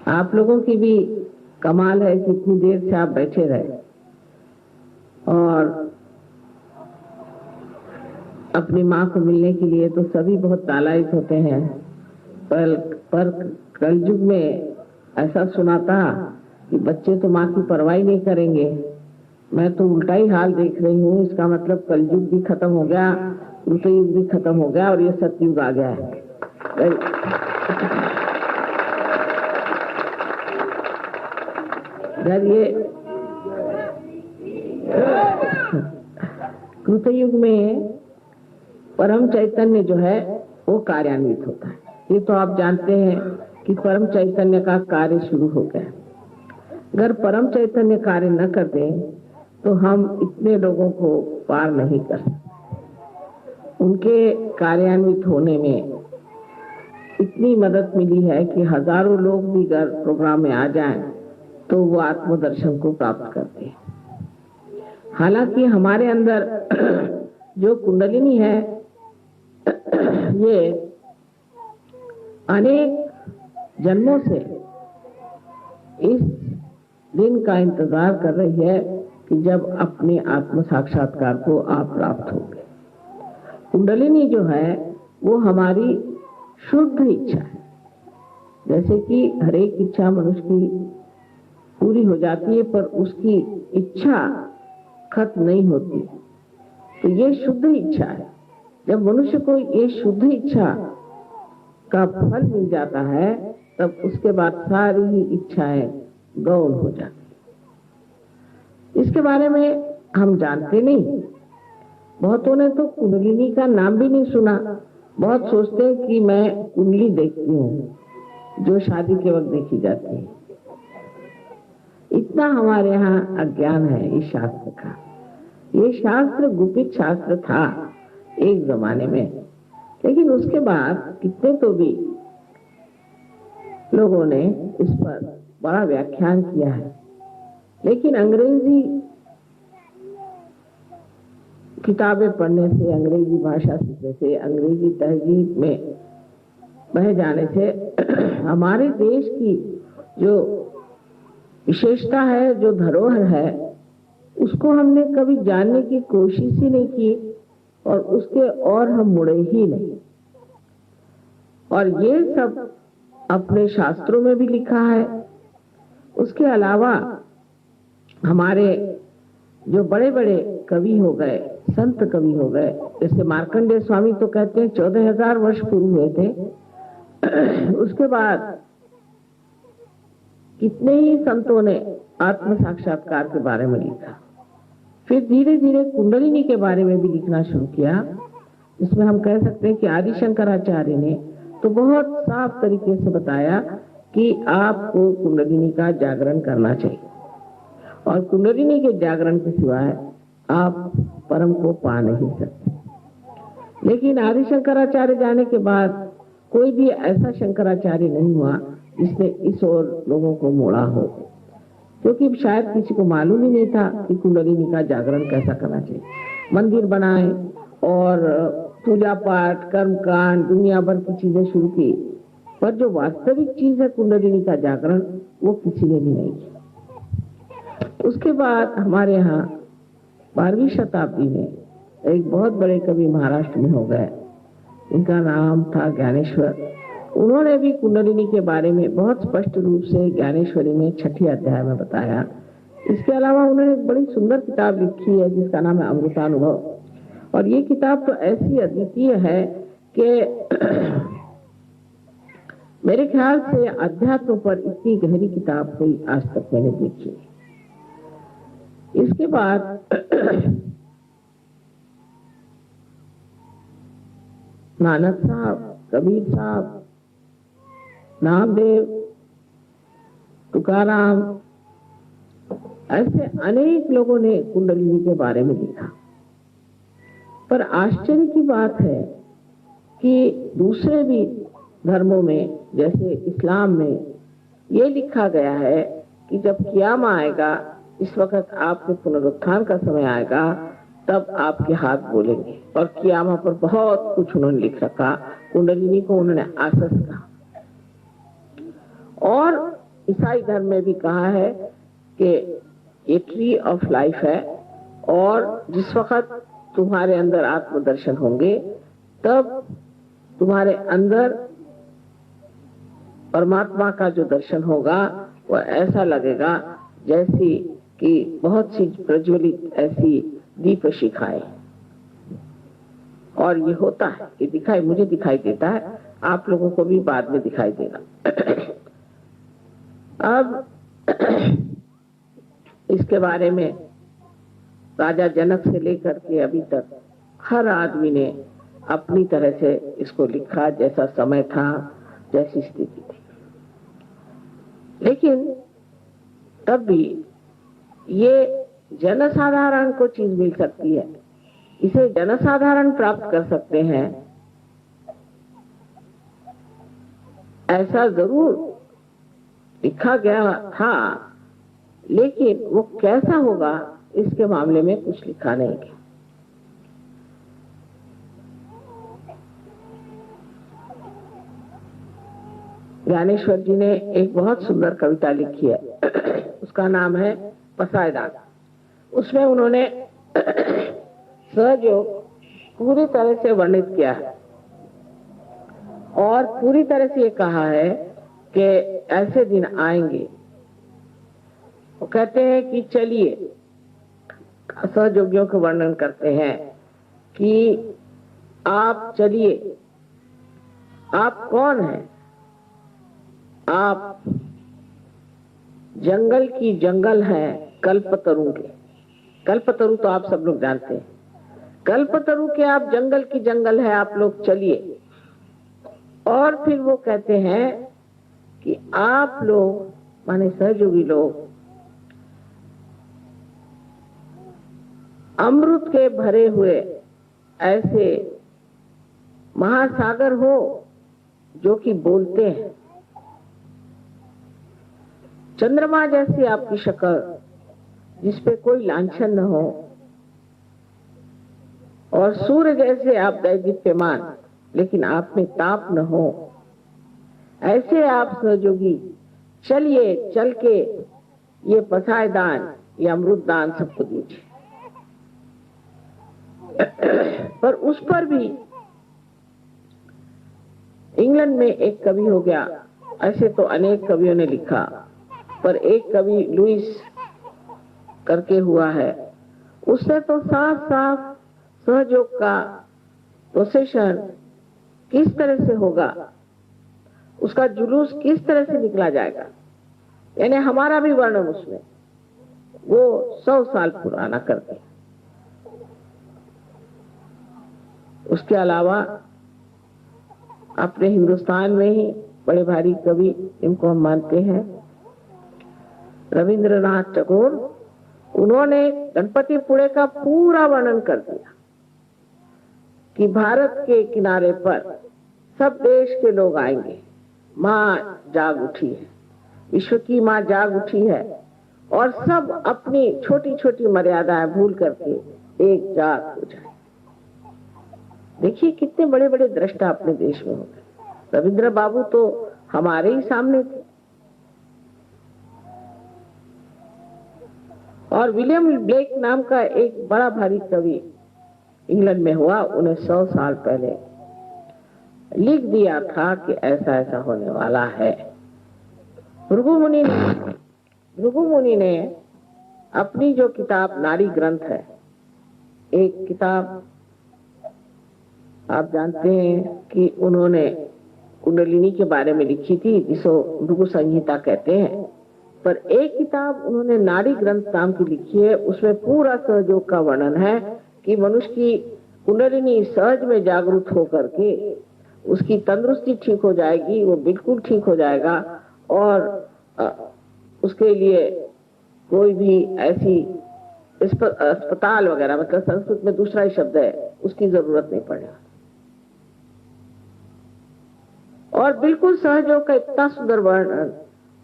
आप लोगों की भी कमाल है कि इतनी देर से आप बैठे रहे और अपनी माँ को मिलने के लिए तो सभी बहुत लालायित होते हैं, पर कलयुग में ऐसा सुना था कि बच्चे तो माँ की परवाह नहीं करेंगे। मैं तो उल्टा ही हाल देख रही हूँ। इसका मतलब कलयुग भी खत्म हो गया, कृतयुग भी खत्म हो गया और ये सतयुग आ गया है। जब ये कृतयुग में परम चैतन्य जो है वो कार्यान्वित होता है। ये तो आप जानते हैं कि परम चैतन्य का कार्य शुरू हो गया। अगर परम चैतन्य कार्य न कर दे तो हम इतने लोगों को पार नहीं कर सकते। उनके कार्यान्वित होने में इतनी मदद मिली है कि हजारों लोग भी अगर प्रोग्राम में आ जाएं तो वो आत्मदर्शन को प्राप्त करते हैं। हालांकि हमारे अंदर जो कुंडलिनी है ये अनेक जन्मों से इस दिन का इंतजार कर रही है कि जब अपने आत्म साक्षात्कार को आप प्राप्त होंगे। कुंडलिनी जो है वो हमारी शुद्ध इच्छा है। जैसे कि हर एक इच्छा मनुष्य की पूरी हो जाती है पर उसकी इच्छा खत्म नहीं होती, तो ये शुद्ध इच्छा है। जब मनुष्य को ये शुद्ध इच्छा का फल मिल जाता है तब उसके बाद सारी ही इच्छाएं गौण हो जाती। इसके बारे में हम जानते नहीं। बहुतों ने तो कुंडलिनी का नाम भी नहीं सुना। बहुत सोचते हैं कि मैं कुंडली देखती हूँ जो शादी के वक्त देखी जाती है। इतना हमारे यहाँ अज्ञान है इस शास्त्र का। ये शास्त्र गुपित शास्त्र था एक जमाने में, लेकिन उसके बाद कितने तो भी लोगों ने इस पर बड़ा व्याख्यान किया है। लेकिन अंग्रेजी किताबें पढ़ने से, अंग्रेजी भाषा सीखने से, अंग्रेजी तहजीब में बह जाने से हमारे देश की जो विशेषता है, जो धरोहर है, उसको हमने कभी जानने की कोशिश ही नहीं की और उसके और हम मुड़े ही नहीं। और ये सब अपने शास्त्रों में भी लिखा है। उसके अलावा हमारे जो बड़े बड़े कवि हो गए, संत कवि हो गए, जैसे मार्कंडेय स्वामी तो कहते हैं 14,000 वर्ष पूर्व हुए थे। उसके बाद कितने ही संतों ने आत्म साक्षात्कार के बारे में लिखा। फिर धीरे धीरे कुंडलिनी के बारे में भी लिखना शुरू किया। इसमें हम कह सकते हैं कि आदि शंकराचार्य ने तो बहुत साफ तरीके से बताया कि आपको कुंडलिनी का जागरण करना चाहिए और कुंडलिनी के जागरण के सिवाय आप परम को पा नहीं सकते। लेकिन आदि शंकराचार्य जाने के बाद कोई भी ऐसा शंकराचार्य नहीं हुआ जिसने इस ओर लोगों को मोड़ा हो, क्योंकि शायद किसी को मालूम ही नहीं था कि कुंडलिनी का जागरण कैसा करना चाहिए। मंदिर बनाए और पूजा पाठ, कर्मकांड, दुनिया भर की चीजें शुरू की, पर जो वास्तविक चीज है कुंडलिनी का जागरण, वो किसी ने भी नहीं किया। उसके बाद हमारे यहाँ 12वीं शताब्दी में एक बहुत बड़े कवि महाराष्ट्र में हो गए, इनका नाम था ज्ञानेश्वर। उन्होंने भी कुंडलिनी के बारे में बहुत स्पष्ट रूप से ज्ञानेश्वरी में 6ठी अध्याय में बताया। इसके अलावा उन्होंने एक बड़ी सुंदर किताब लिखी है जिसका नाम है अमृतानुभव। और ये किताब तो ऐसी अद्वितीय है कि मेरे ख्याल से अध्यात्म पर इतनी गहरी किताब कोई आज तक मैंने देखी। इसके बाद नानक साहब, कबीर साहब, नामदेव, तुकाराम, ऐसे अनेक लोगों ने कुंडलिनी के बारे में लिखा। पर आश्चर्य की बात है कि दूसरे भी धर्मों में, जैसे इस्लाम में, ये लिखा गया है कि जब क़यामत आएगा, इस वक्त आपके पुनरुत्थान का समय आएगा, तब आपके हाथ बोलेंगे। और क़यामत पर बहुत कुछ उन्होंने लिख रखा। कुंडलिनी को उन्होंने आसस कहा। और ईसाई धर्म में भी कहा है कि ये ट्री ऑफ लाइफ है, और जिस वक्त तुम्हारे अंदर आत्मदर्शन होंगे तब तुम्हारे अंदर परमात्मा का जो दर्शन होगा वह ऐसा लगेगा जैसी कि बहुत सी प्रज्वलित ऐसी दीप शिखाएं। और ये होता है, ये दिखाई, मुझे दिखाई देता है, आप लोगों को भी बाद में दिखाई देगा। अब इसके बारे में राजा जनक से लेकर के अभी तक हर आदमी ने अपनी तरह से इसको लिखा, जैसा समय था, जैसी स्थिति थी। लेकिन तब भी ये जनसाधारण को चीज मिल सकती है, इसे जनसाधारण प्राप्त कर सकते हैं, ऐसा जरूर लिखा गया था, लेकिन वो कैसा होगा इसके मामले में कुछ लिखा नहीं गया। ज्ञानेश्वर जी ने एक बहुत सुंदर कविता लिखी है, उसका नाम है पसायदान। उसमें उन्होंने सहयोग पूरी तरह से वर्णित किया है और पूरी तरह से ये कहा है कि ऐसे दिन आएंगे। वो कहते हैं कि चलिए, सहयोगियों के वर्णन करते हैं कि आप चलिए, आप कौन हैं? आप जंगल की जंगल हैं कल्पतरु के। कल्पतरु तो आप सब लोग जानते हैं, कल्पतरु के आप जंगल की जंगल है, आप लोग चलिए। और फिर वो कहते हैं कि आप लोग माने सहयोगी लोग अमृत के भरे हुए ऐसे महासागर हो जो कि बोलते हैं, चंद्रमा जैसी आपकी शक्ल जिसपे कोई लांछन न हो, और सूर्य जैसे आप दैदीप्यमान लेकिन आप में ताप न हो, ऐसे आप सहयोगी चलिए, चल के ये पसायदान, ये अमृत दान सबको दीजिए। पर उस पर भी इंग्लैंड में एक कवि हो गया, ऐसे तो अनेक कवियों ने लिखा, पर एक कवि लुइस करके हुआ है, उससे तो साफ साफ सहयोग का प्रोसेशन किस तरह से होगा, उसका जुलूस किस तरह से निकला जाएगा, यानी हमारा भी वर्णन उसमें वो 100 साल पुराना कर दे। उसके अलावा अपने हिंदुस्तान में ही बड़े भारी कवि, इनको हम मानते हैं, रविंद्रनाथ टैगोर, उन्होंने गणपतिपुळे का पूरा वर्णन कर दिया कि भारत के किनारे पर सब देश के लोग आएंगे, माँ जाग उठी है, विश्व की माँ जाग उठी है, और सब अपनी छोटी छोटी मर्यादाएं भूल करके एक जाग हो जाए। देखिए कितने बड़े बड़े दृष्टा अपने देश में हो गए। रविंद्र बाबू तो हमारे ही सामने थे, और विलियम ब्लेक नाम का एक बड़ा भारी कवि इंग्लैंड में हुआ, उन्हें 100 साल पहले लिख दिया था कि ऐसा ऐसा होने वाला है। भृगु मुनि ने अपनी जो किताब नारी ग्रंथ है, एक किताब आप जानते हैं कि उन्होंने कुंडलिनी के बारे में लिखी थी, जिसको भृगु संहिता कहते हैं, पर एक किताब उन्होंने नारी ग्रंथ नाम की लिखी है, उसमें पूरा सहयोग का वर्णन है कि मनुष्य की कुंडलिनी सहज में जागरूक होकर के उसकी तंदुरुस्ती ठीक हो जाएगी, वो बिल्कुल ठीक हो जाएगा, और उसके लिए कोई भी ऐसी अस्पताल वगैरह, मतलब संस्कृत में दूसरा ही शब्द है, उसकी जरूरत नहीं पड़ेगा। और बिल्कुल सहयोग का इतना सुंदर वर्णन,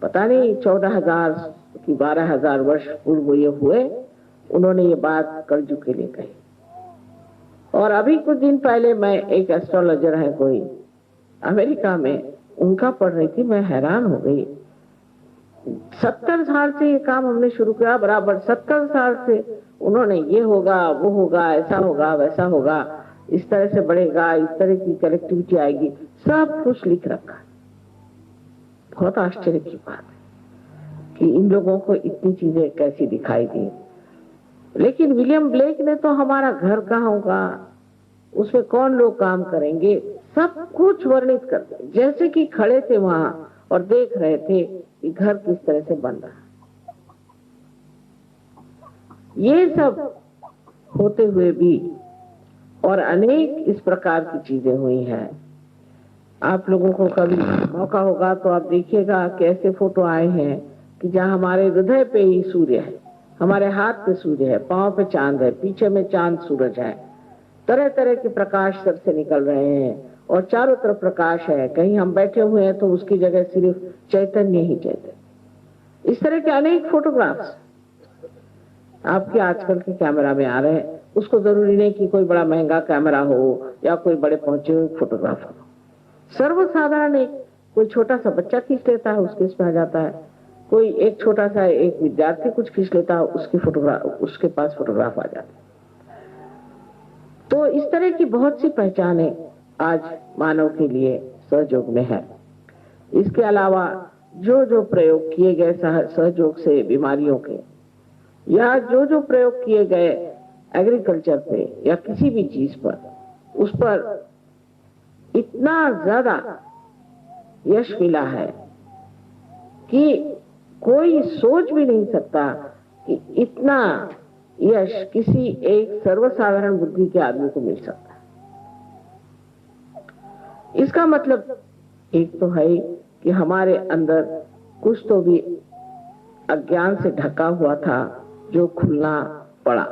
पता नहीं 14,000 की 12,000 वर्ष पूर्व ये हुए, उन्होंने ये बात कलयुग के लिए कही। और अभी कुछ दिन पहले मैं एक एस्ट्रोलॉजर है कोई अमेरिका में, उनका पढ़ रही थी, मैं हैरान हो गई। 70 साल से ये काम हमने शुरू किया, बराबर 70 साल से उन्होंने ये होगा वो होगा ऐसा होगा वैसा होगा, इस तरह से बढ़ेगा, इस तरह की कनेक्टिविटी आएगी, सब कुछ लिख रखा। बहुत आश्चर्य की बात है कि इन लोगों को इतनी चीजें कैसी दिखाई दी। लेकिन विलियम ब्लेक ने तो हमारा घर कहाँ होगा, उसमें कौन लोग काम करेंगे, सब कुछ वर्णित करते, जैसे कि खड़े थे वहां और देख रहे थे कि घर किस तरह से बन रहा। ये सब होते हुए भी और अनेक इस प्रकार की चीजें हुई हैं। आप लोगों को कभी मौका होगा तो आप देखिएगा कि ऐसे फोटो आए हैं कि जहां हमारे हृदय पे ही सूर्य है, हमारे हाथ पे सूर्य है, पांव पे चांद है, पीछे में चांद सूरज है, तरह तरह के प्रकाश सब से निकल रहे हैं और चारों तरफ प्रकाश है। कहीं हम बैठे हुए हैं तो उसकी जगह सिर्फ चैतन्य ही चैतन्य। इस तरह के अनेक फोटोग्राफ्स आपके आजकल के कैमरा में आ रहे हैं। उसको जरूरी नहीं कि कोई बड़ा महंगा कैमरा हो या कोई बड़े पहुंचे हुए फोटोग्राफर हो, सर्वसाधारण एक कोई छोटा सा बच्चा खींच लेता है, उसके इसमें आ जाता है। कोई एक छोटा सा एक विद्यार्थी कुछ खींच लेता है, उसकी फोटोग्राफ, उसके पास फोटोग्राफ आ जाता है। तो इस तरह की बहुत सी पहचानें आज मानव के लिए सहयोग में है। इसके अलावा जो जो प्रयोग किए गए सहयोग से बीमारियों के, या जो जो प्रयोग किए गए एग्रीकल्चर पे या किसी भी चीज पर, उस पर इतना ज्यादा यश मिला है कि कोई सोच भी नहीं सकता कि इतना यश किसी एक सर्वसाधारण बुद्धि के आदमी को मिल सकता है। इसका मतलब एक तो है कि हमारे अंदर कुछ तो भी अज्ञान से ढका हुआ था जो खोलना पड़ा।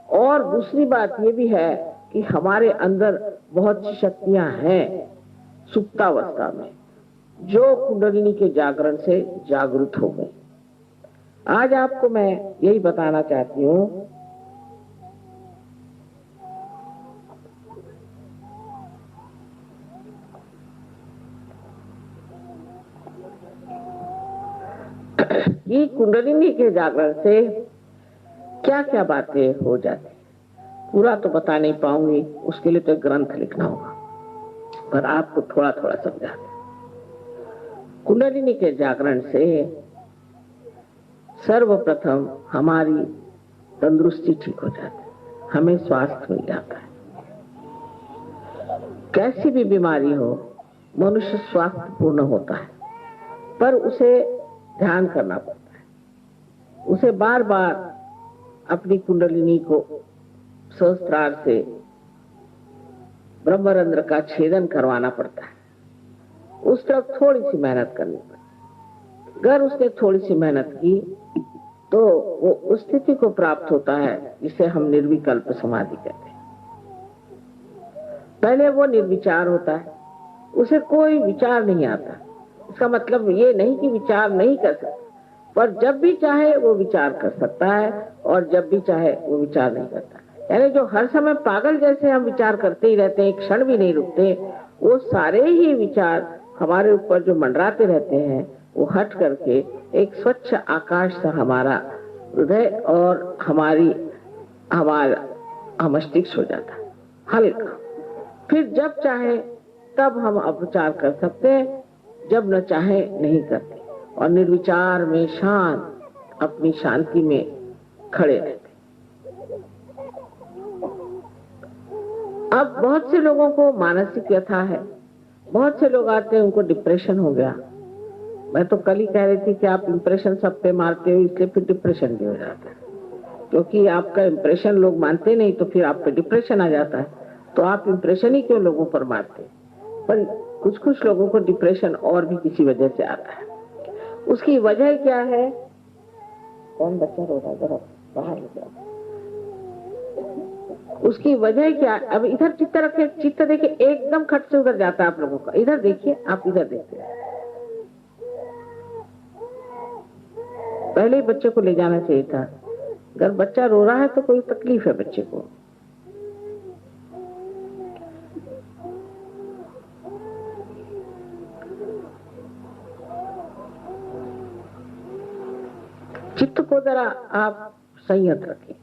और दूसरी बात ये भी है कि हमारे अंदर बहुत सी शक्तियां हैं सुप्तावस्था में, जो कुंडलिनी के जागरण से जागृत हो गई। आज आपको मैं यही बताना चाहती हूँ कि कुंडलिनी के जागरण से क्या क्या बातें हो जाती। पूरा तो बता नहीं पाऊंगी, उसके लिए तो एक ग्रंथ लिखना होगा, पर आपको थोड़ा थोड़ा समझा। कुंडलिनी के जागरण से सर्वप्रथम हमारी तंदुरुस्ती ठीक हो जाती है, हमें स्वास्थ्य मिल जाता है। कैसी भी बीमारी हो, मनुष्य स्वास्थ्य पूर्ण होता है, पर उसे ध्यान करना पड़ता है, उसे बार बार अपनी कुंडलिनी को सहस्त्रार से ब्रह्मरंध्र का छेदन करवाना पड़ता है। उस तरफ थोड़ी सी मेहनत करनी पड़ती है। अगर उसने थोड़ी सी मेहनत की तो वो उस स्थिति को प्राप्त होता है जिसे हम निर्विकल्प समाधि कहते हैं। पहले वो निर्विचार होता है, उसे कोई विचार नहीं आता। इसका मतलब ये नहीं कि विचार नहीं कर सकता, पर जब भी चाहे वो विचार कर सकता है और जब भी चाहे वो विचार नहीं करता। यानी जो हर समय पागल जैसे हम विचार करते ही रहते हैं, एक क्षण भी नहीं रुकते, वो सारे ही विचार हमारे ऊपर जो मंडराते रहते हैं वो हट करके एक स्वच्छ आकाश सा हमारा हृदय और हमारा मस्तिष्क हो जाता है हल्का। फिर जब चाहे तब हम अपचार कर सकते हैं, जब न चाहे नहीं करते, और निर्विचार में शांत अपनी शांति में खड़े रहते। अब बहुत से लोगों को मानसिक व्यथा है, बहुत से लोग आते हैं उनको डिप्रेशन हो गया। मैं तो कल ही कह रही थी कि आप इंप्रेशन सब पे मारते हो, इसलिए फिर डिप्रेशन भी हो जाता है, क्योंकि आपका इंप्रेशन लोग मानते नहीं तो फिर आप पे डिप्रेशन आ जाता है। तो आप इंप्रेशन ही क्यों लोगों पर मारते? पर कुछ कुछ लोगों को डिप्रेशन और भी किसी वजह से आता है। उसकी वजह क्या है? कौन बच्चा रो रहा है, जरा बाहर ले जाओ। उसकी वजह क्या? अब इधर चित्त रखे, चित्त देखिए एकदम खट से उधर जाता है आप लोगों का। इधर देखिए, आप इधर देखिए। पहले ही बच्चे को ले जाना चाहिए था। अगर बच्चा रो रहा है तो कोई तकलीफ है बच्चे को। चित्त को जरा आप संयत रखें,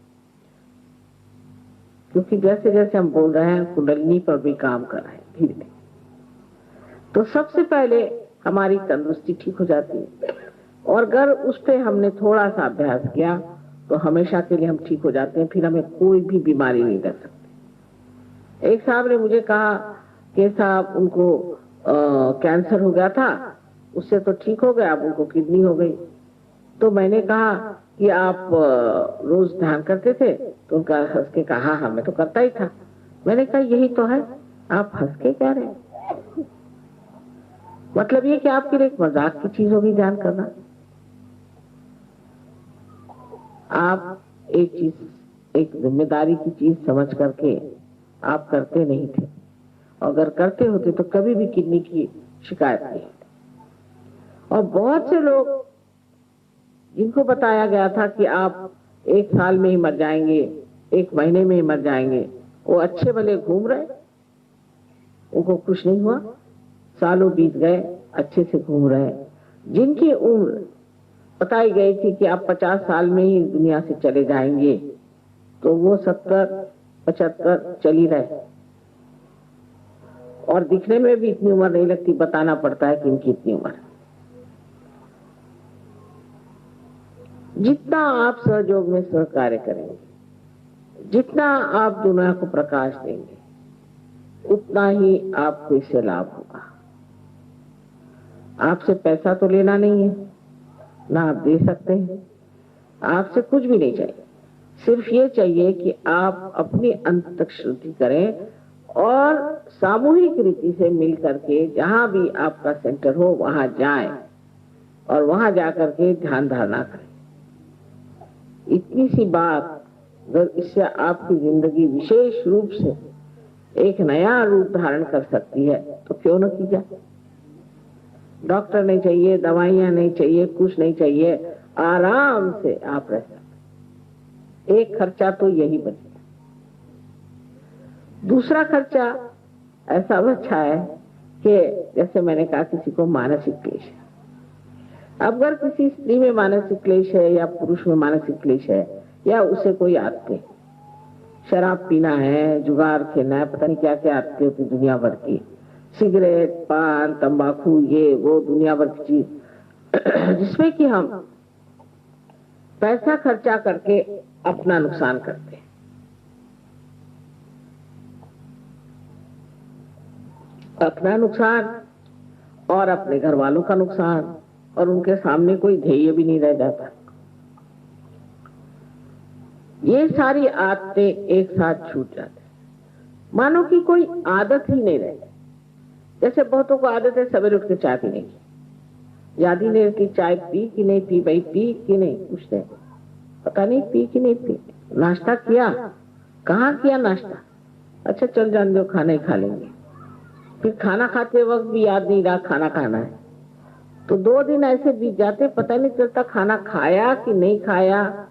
क्योंकि जैसे जैसे हम बोल रहे हैं कुंडलिनी पर भी काम कर रहे हैं धीरे धीरे। तो सबसे पहले हमारी तंदुरुस्ती ठीक हो जाती है, और अगर उस पे हमने थोड़ा सा अभ्यास किया तो हमेशा के लिए हम ठीक हो जाते हैं, फिर हमें कोई भी बीमारी नहीं लग सकती। एक साहब ने मुझे कहा कि साहब उनको कैंसर हो गया था, उससे तो ठीक हो गया, अब उनको किडनी हो गई। तो मैंने कहा कि आप रोज ध्यान करते थे? तो उनका हंस के कहा हाँ मैं तो करता ही था। मैंने कहा यही तो है, आप हंस के कह रहे हैं, मतलब ये कि आपके लिए एक मजाक की चीज होगी ध्यान करना। आप एक चीज, एक जिम्मेदारी की चीज समझ करके आप करते नहीं थे, अगर करते होते तो कभी भी किडनी की शिकायत नहीं। और बहुत से लोग जिनको बताया गया था कि आप 1 साल में ही मर जाएंगे, 1 महीने में ही मर जाएंगे, वो अच्छे भले घूम रहे, उनको कुछ नहीं हुआ, सालों बीत गए, अच्छे से घूम रहे। जिनकी उम्र बताई गई थी कि आप 50 साल में ही दुनिया से चले जाएंगे, तो वो 70-75 चल ही रहे, और दिखने में भी इतनी उम्र नहीं लगती, बताना पड़ता है कि इनकी इतनी उम्र। जितना आप सहयोग में सहकार्य करेंगे, जितना आप दुनिया को प्रकाश देंगे, उतना ही आपको इससे लाभ होगा। आपसे पैसा तो लेना नहीं है, ना आप दे सकते हैं, आपसे कुछ भी नहीं चाहिए, सिर्फ ये चाहिए कि आप अपनी अंततक शुद्धि करें और सामूहिक रीति से मिल करके जहां भी आपका सेंटर हो वहां जाएं, और वहां जाकर के ध्यान धारणा करें। इतनी सी बात अगर इससे आपकी जिंदगी विशेष रूप से एक नया रूप धारण कर सकती है तो क्यों न की जाए। डॉक्टर नहीं चाहिए, दवाइयां नहीं चाहिए, कुछ नहीं चाहिए, आराम से आप रह सकते। एक खर्चा तो यही बचेगा। दूसरा खर्चा ऐसा बचा है कि जैसे मैंने कहा किसी को मानसिक क्लेश है, अगर किसी स्त्री में मानसिक क्लेश है या पुरुष में मानसिक क्लेश है, या उसे कोई आदतें, शराब पीना है, जुगार खेलना है, पता नहीं क्या क्या आदतें होती दुनिया भर की, सिगरेट, पान, तंबाकू, ये वो दुनिया भर की चीज जिसमें कि हम पैसा खर्चा करके अपना नुकसान करते हैं। अपना नुकसान और अपने घर वालों का नुकसान, और उनके सामने कोई ध्येय भी नहीं रह जाता। ये सारी आदतें एक साथ छूट जाती, मानो कि कोई आदत ही नहीं रह जाती। जैसे बहुतों को आदत है सवेरे उठ के चाय पीने की, याद ही नहीं कि चाय पी कि नहीं पी, भाई पी कि नहीं, पूछते हैं, पता नहीं पी कि नहीं पी। नाश्ता किया, कहाँ किया नाश्ता, अच्छा चल जान दो, खाना ही खा लेंगे। फिर खाना खाते वक्त भी याद नहीं रहा खाना खाना है, तो 2 दिन ऐसे बीत जाते, पता नहीं चलता खाना खाया कि नहीं खाया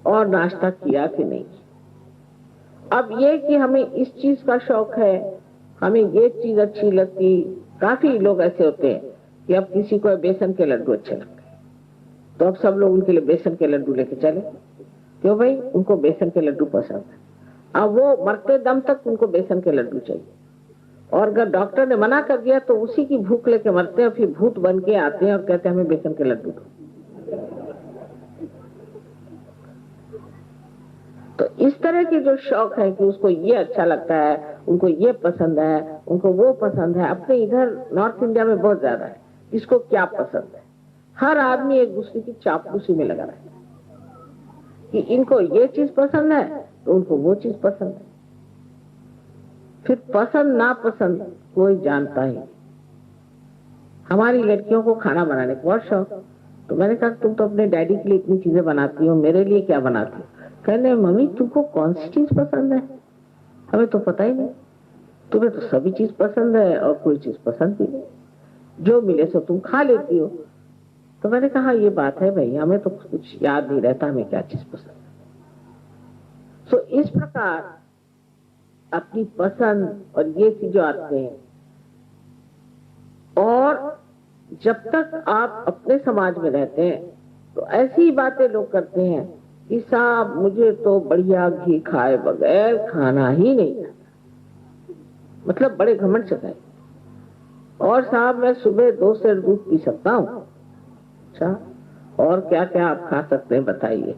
और नाश्ता किया कि नहीं। अब ये कि हमें इस चीज का शौक है, हमें ये चीज अच्छी लगती। काफी लोग ऐसे होते हैं कि अब किसी को बेसन के लड्डू अच्छे लगते हैं, तो अब सब लोग उनके लिए बेसन के लड्डू लेके चले, क्यों भाई, उनको बेसन के लड्डू पसंद है। अब वो मरते दम तक उनको बेसन के लड्डू चाहिए, और अगर डॉक्टर ने मना कर दिया तो उसी की भूख लेके मरते हैं, फिर भूत बन के आते हैं और कहते हैं हमें बेसन के लड्डू दो। तो इस तरह के जो शौक है कि उसको ये अच्छा लगता है, उनको ये पसंद है, उनको वो पसंद है, अपने इधर नॉर्थ इंडिया में बहुत ज्यादा है, इसको क्या पसंद है। हर आदमी एक दूसरे की चापलूसी में लगा रहता है कि इनको ये चीज पसंद है तो उनको वो चीज पसंद है। फिर पसंद ना पसंद कोई जानता ही। हमारी लड़कियों को खाना बनाने का बहुत शौक, तो मैंने कहा तुम तो अपने डैडी के लिए इतनी चीजें बनाती हो, मेरे लिए क्या बनाती हो। कहने मम्मी तुमको कौन सी चीज पसंद है, हमें तो पता ही नहीं, तुम्हें तो सभी चीज पसंद है और कोई चीज पसंद भी नहीं, जो मिले सो तुम खा लेती हो। तो मैंने कहा ये बात है भाई, हमें तो कुछ याद नहीं रहता हमें क्या चीज पसंद है। सो इस प्रकार अपनी पसंद और ये चीजें आते हैं, और जब तक आप अपने समाज में रहते हैं तो ऐसी बातें लोग करते हैं कि साहब मुझे तो बढ़िया घी खाए बगैर खाना ही नहीं है, मतलब बड़े घमंड से है। और साहब मैं सुबह 2 सेर दूध पी सकता हूँ। अच्छा, और क्या क्या आप खा सकते हैं बताइए।